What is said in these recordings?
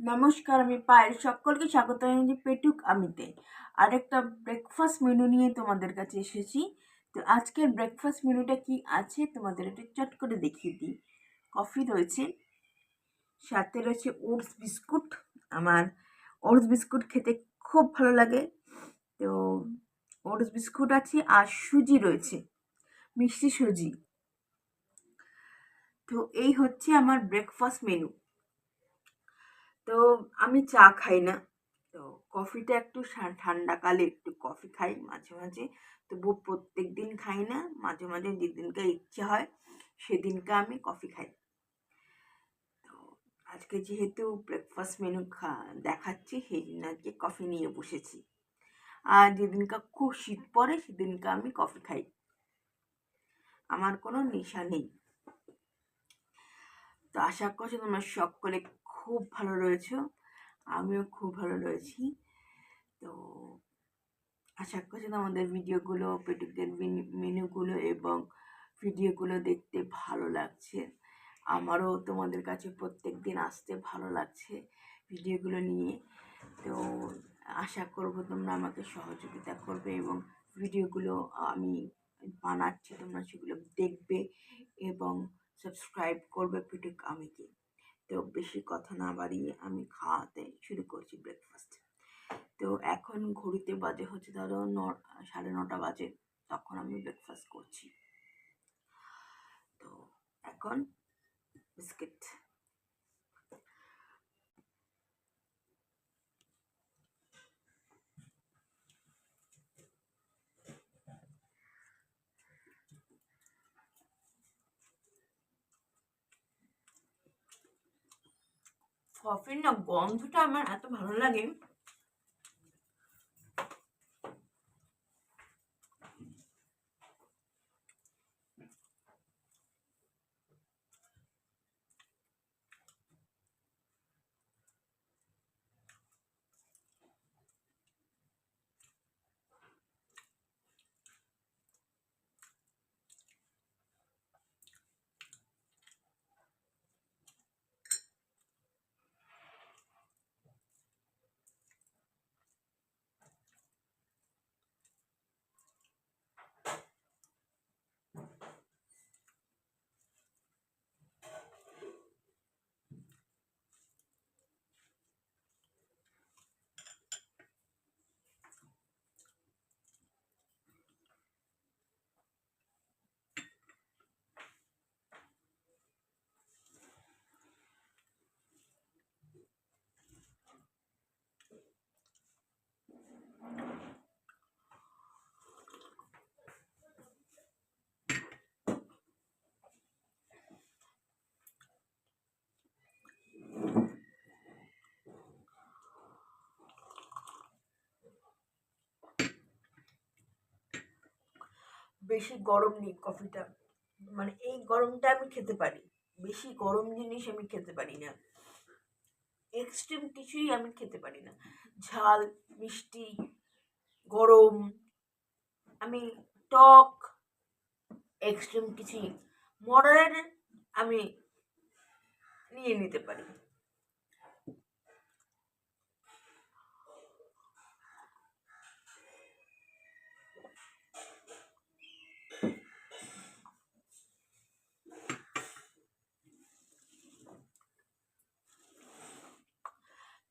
নমস্কার, আমি পায়েল। সকলকে স্বাগত জানাচ্ছি পেটুক আমিতে। আরেকটা ব্রেকফাস্ট মেনু নিয়ে তোমাদের কাছে এসেছি। তো আজকের ব্রেকফাস্ট মেনুটা কি আছে তোমাদের একটু চট করে দেখিয়ে দিই। কফি রয়েছে, সাথে রয়েছে ওটস বিস্কুট। আমার ওটস বিস্কুট খেতে খুব ভালো লাগে। তো ওটস বিস্কুট আছে, আর সুজি রয়েছে, মিষ্টি সুজি। তো এই হচ্ছে আমার ব্রেকফাস্ট মেনু। তো আমি চা খাই না। তো কফিটা একটু ঠান্ডাকালে একটু কফি খাই মাঝে মাঝে, তবু প্রত্যেক দিন খাই না। মাঝে মাঝে যেদিনকে ইচ্ছে হয় সেদিনকে আমি কফি খাই। তো আজকে যেহেতু ব্রেকফাস্ট মেনু দেখাচ্ছি, সেই জন্য আজকে কফি নিয়ে বসেছি। আর যেদিনকে খুব শীত পড়ে সেদিনকে আমি কফি খাই, আমার কোনো নেশা নেই। তো আশা করছি তোমরা সকলে খুব ভালো রয়েছো, আমিও খুব ভালো রয়েছি। তো আশা করছি আমাদের ভিডিওগুলো, পেটুকদের মেনুগুলো এবং ভিডিওগুলো দেখতে ভালো লাগছে। আমারও তোমাদের কাছে প্রত্যেক দিন আসতে ভালো লাগছে ভিডিওগুলো নিয়ে। তো আশা করব তোমরা আমাকে সহযোগিতা করবে এবং ভিডিওগুলো আমি বানাচ্ছি তোমরা সেগুলো দেখবে এবং সাবস্ক্রাইব করবে পেটুক আমিকে। তো বেশি কথা না বাড়িয়ে আমি খাওয়াতে শুরু করছি ব্রেকফাস্ট। তো এখন ঘড়িতে বাজে হচ্ছে ধরো 9:30 বাজে, তখন আমি ব্রেকফাস্ট করছি। তো এখন বিস্কিট। কফির না গন্ধটা আমার এত ভালো লাগে। বেশি গরম নেই কফিটা, মানে এই গরমটা আমি খেতে পারি। বেশি গরম জিনিস আমি খেতে পারি না, এক্সট্রিম কিছুই আমি খেতে পারি না। ঝাল, মিষ্টি, গরম, আমি টক, এক্সট্রিম কিছুই মডারেট আমি নিয়ে নিতে পারি।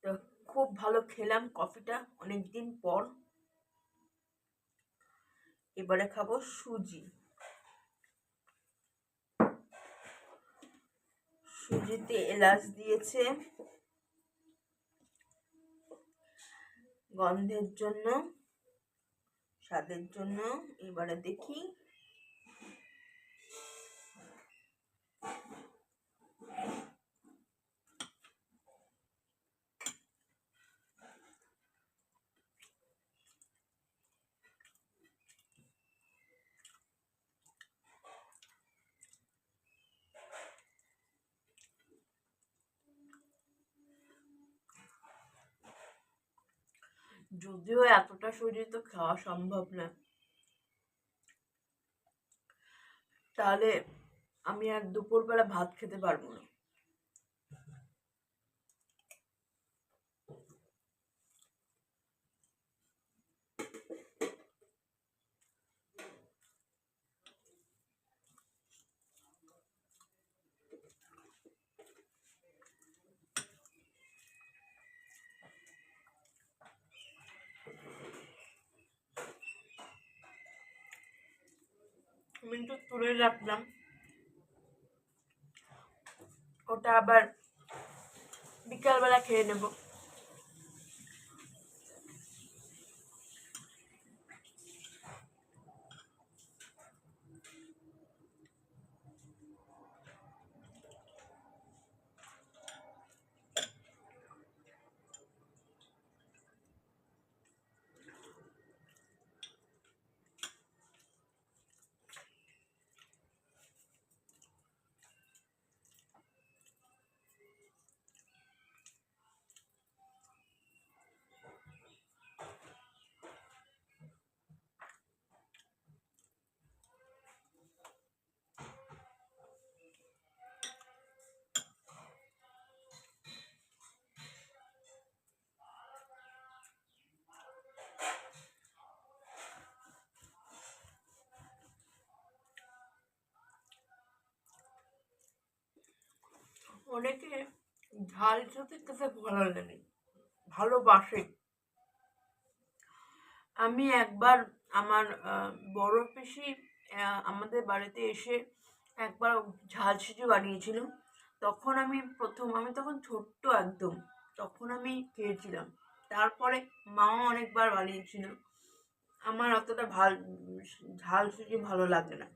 তো খুব ভালো খেলাম কফিটা অনেকদিন পর। এবারে খাবো সুজি। সুজিতে এলাচ দিয়েছে গন্ধের জন্য, স্বাদের জন্য। এবারে দেখি। যদিও এতটা সুজি তো খাওয়া সম্ভব না, তাহলে আমি আর দুপুরবেলা ভাত খেতে পারবো না। চাউমিনটা তুলে রাখলাম, ওটা আবার বিকালবেলা খেয়ে নেব। অনেকে ঝাল খেতে খেতে ভালো লাগে, ভালোবাসে। আমি একবার আমার বড় পিসি আমাদের বাড়িতে এসে একবার ঝাল সিঁজো বানিয়েছিল। তখন আমি তখন ছোট্ট একদম, তখন আমি খেয়েছিলাম। তারপরে মাও অনেকবার বানিয়েছিল। আমার অতটা ঝাল সিঁজো ভালো লাগে না।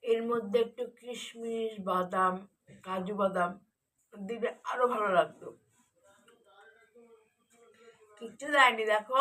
এর মধ্যে একটু কিশমিশ, বাদাম, কাজু বাদাম দিলে আরো ভালো লাগতো। কিচ্ছু দেয়নি, দেখো।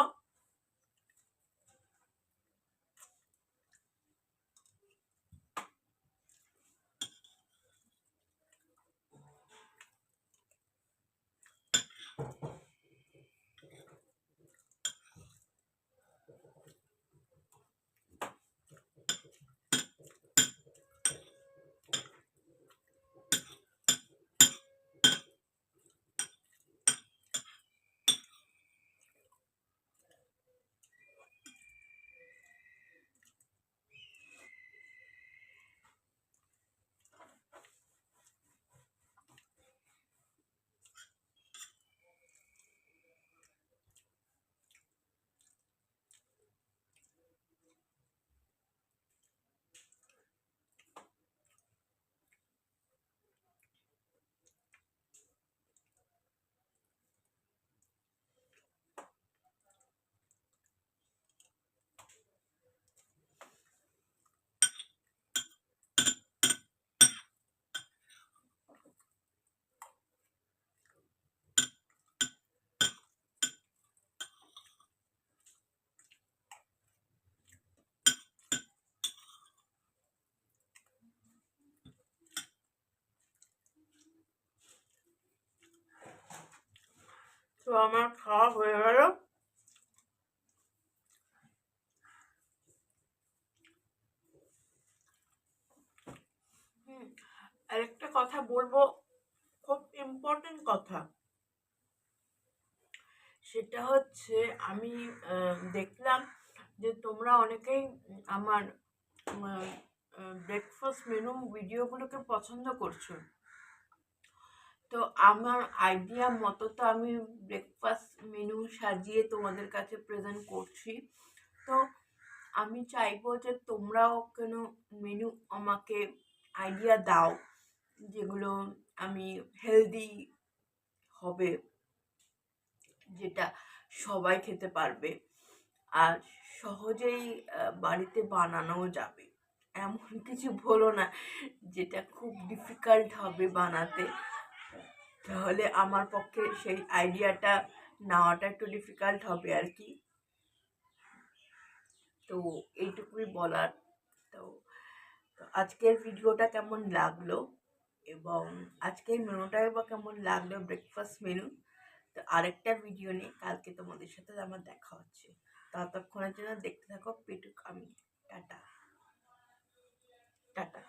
তো আমার খাওয়া হয়ে গেল। আরেকটা কথা বলবো, খুব ইম্পর্টেন্ট কথা। সেটা হচ্ছে আমি দেখলাম যে তোমরা অনেকেই আমার ব্রেকফাস্ট মেনু ভিডিওগুলোকে পছন্দ করছো। তো আমার আইডিয়া মতো তো আমি ব্রেকফাস্ট মেনু সাজিয়ে তোমাদের কাছে প্রেজেন্ট করছি। তো আমি চাইবো যে তোমরাও কেন মেনু আমাকে আইডিয়া দাও, যেগুলো আমি হেলদি হবে, যেটা সবাই খেতে পারবে আর সহজেই বাড়িতে বানানো যাবে এমন কিছু বলো না যেটা খুব ডিফিকাল্ট হবে বানাতে, তাহলে আমার পক্ষে সেই আইডিয়াটা নেওয়াটা একটু ডিফিকাল্ট হবে আর কি। তো এইটুকুই বলার। তো তো আজকের ভিডিওটা কেমন লাগলো এবং আজকের মেনুটাই বা কেমন লাগলো, ব্রেকফাস্ট মেনু, তো আরেকটা ভিডিও নিয়ে কালকে তোমাদের সাথে আমার দেখা হচ্ছে। ততক্ষণের জন্য দেখতে থাকো পেটুক আমি। Tata tata.